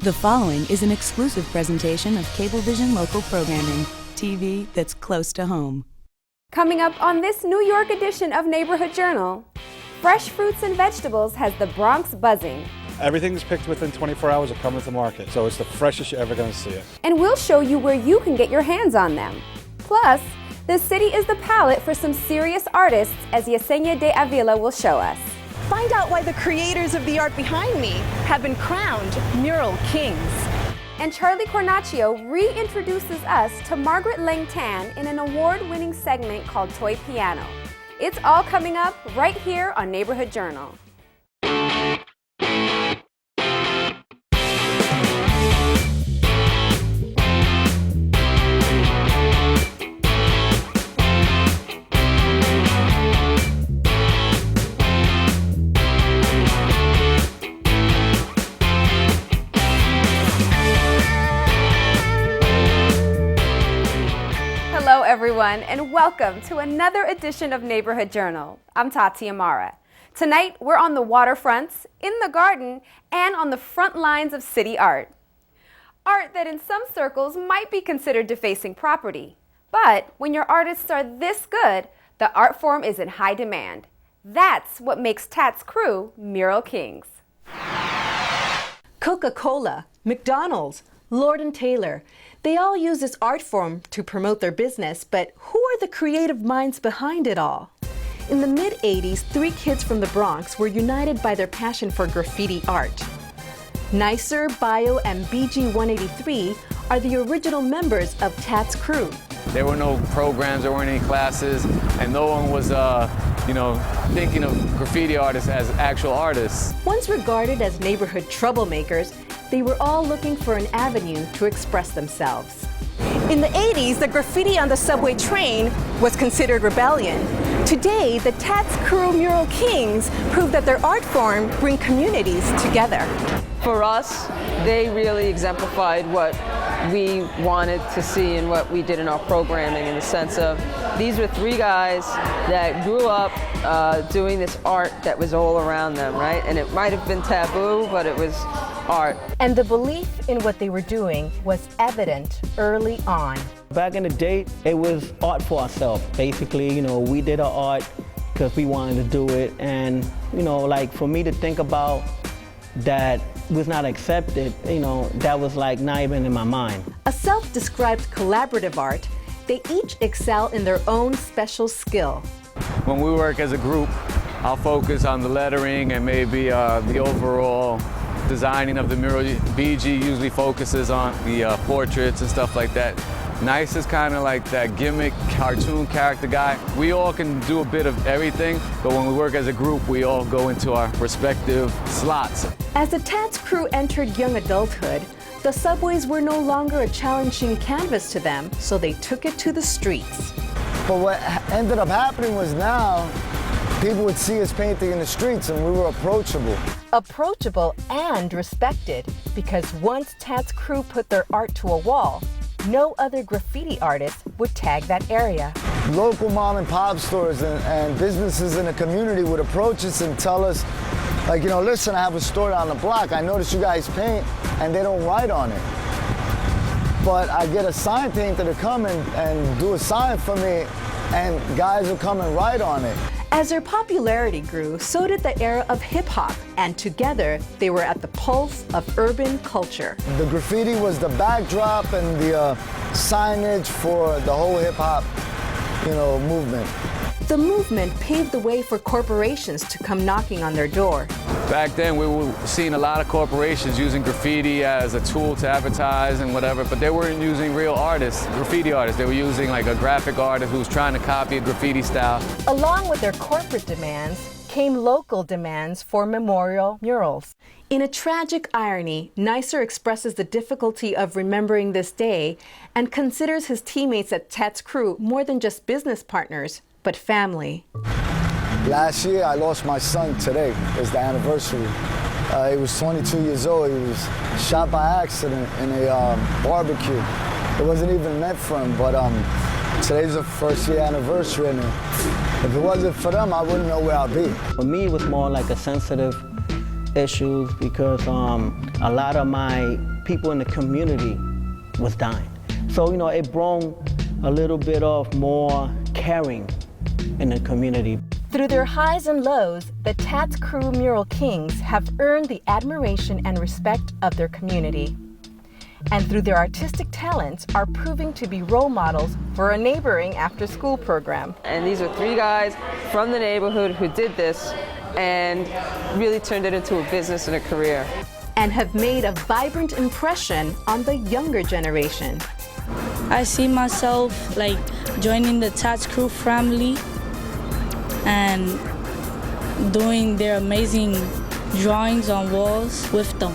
The following is an exclusive presentation of Cablevision local programming, TV that's close to home. Coming up on this New York edition of Neighborhood Journal, fresh fruits and vegetables has the Bronx buzzing. Everything's picked within 24 hours of coming to market, so it's the freshest you're ever going to see it. And we'll show you where you can get your hands on them. Plus, the city is the palette for some serious artists, as Yesenia de Avila will show us. Find out why the creators of the art behind me have been crowned mural kings. And Charlie Cornacchio reintroduces us to Margaret Lang Tan in an award-winning segment called Toy Piano. It's all coming up right here on Neighborhood Journal. Hello everyone, and welcome to another edition of Neighborhood Journal. I'm Tati Amara. Tonight we're on the waterfronts, in the garden, and on the front lines of city art. Art that in some circles might be considered defacing property. But when your artists are this good, the art form is in high demand. That's what makes Tats Cru mural kings. Coca-Cola, McDonald's, Lord & Taylor, they all use this art form to promote their business, but who are the creative minds behind it all? In the mid-'80s, three kids from the Bronx were united by their passion for graffiti art. Nicer, Bio, and BG-183 are the original members of Tats Cru. There were no programs, there weren't any classes, and no one was, thinking of graffiti artists as actual artists. Once regarded as neighborhood troublemakers, they were all looking for an avenue to express themselves. In the 80s, the graffiti on the subway train was considered rebellion. Today, the Tats Cru mural kings prove that their art form bring communities together. For us, they really exemplified what we wanted to see and what we did in our programming, in the sense of these were three guys that grew up doing this art that was all around them, right? And it might have been taboo, but it was art. And the belief in what they were doing was evident early on. Back in the day, it was art for ourselves. Basically, we did our art because we wanted to do it. And, for me to think about that was not accepted, that was not even in my mind. A self-described collaborative art, they each excel in their own special skill. When we work as a group, I'll focus on the lettering and maybe the overall designing of the mural. BG usually focuses on the portraits and stuff like that. Nice is kind of like that gimmick cartoon character guy. We all can do a bit of everything, but when we work as a group, we all go into our respective slots. As the Tats Cru entered young adulthood, the subways were no longer a challenging canvas to them, so they took it to the streets. But what ended up happening was now, people would see us painting in the streets and we were approachable. Approachable and respected, because once Tats Cru put their art to a wall, no other graffiti artist would tag that area. Local mom and pop stores and businesses in the community would approach us and tell us, listen, I have a store down the block. I noticed you guys paint and they don't write on it. But I get a sign painter to come and do a sign for me, and guys will come and write on it. As their popularity grew, so did the era of hip-hop, and together they were at the pulse of urban culture. The graffiti was the backdrop and the signage for the whole hip-hop, movement. The movement paved the way for corporations to come knocking on their door. Back then, we were seeing a lot of corporations using graffiti as a tool to advertise and whatever, but they weren't using real artists, graffiti artists. They were using a graphic artist who was trying to copy a graffiti style. Along with their corporate demands came local demands for memorial murals. In a tragic irony, Nicer expresses the difficulty of remembering this day and considers his teammates at Tats Cru more than just business partners, but family. Last year, I lost my son today. It's the anniversary. He was 22 years old. He was shot by accident in a barbecue. It wasn't even meant for him, but today's the first year anniversary, and if it wasn't for them, I wouldn't know where I'd be. For me, it was more like a sensitive issues because a lot of my people in the community was dying. So, you know, it brought a little bit of more caring in the community. Through their highs and lows, the Tats Cru Mural Kings have earned the admiration and respect of their community. And through their artistic talents are proving to be role models for a neighboring after-school program. And these are three guys from the neighborhood who did this and really turned it into a business and a career. And have made a vibrant impression on the younger generation. I see myself like joining the Tats Cru family and doing their amazing drawings on walls with them.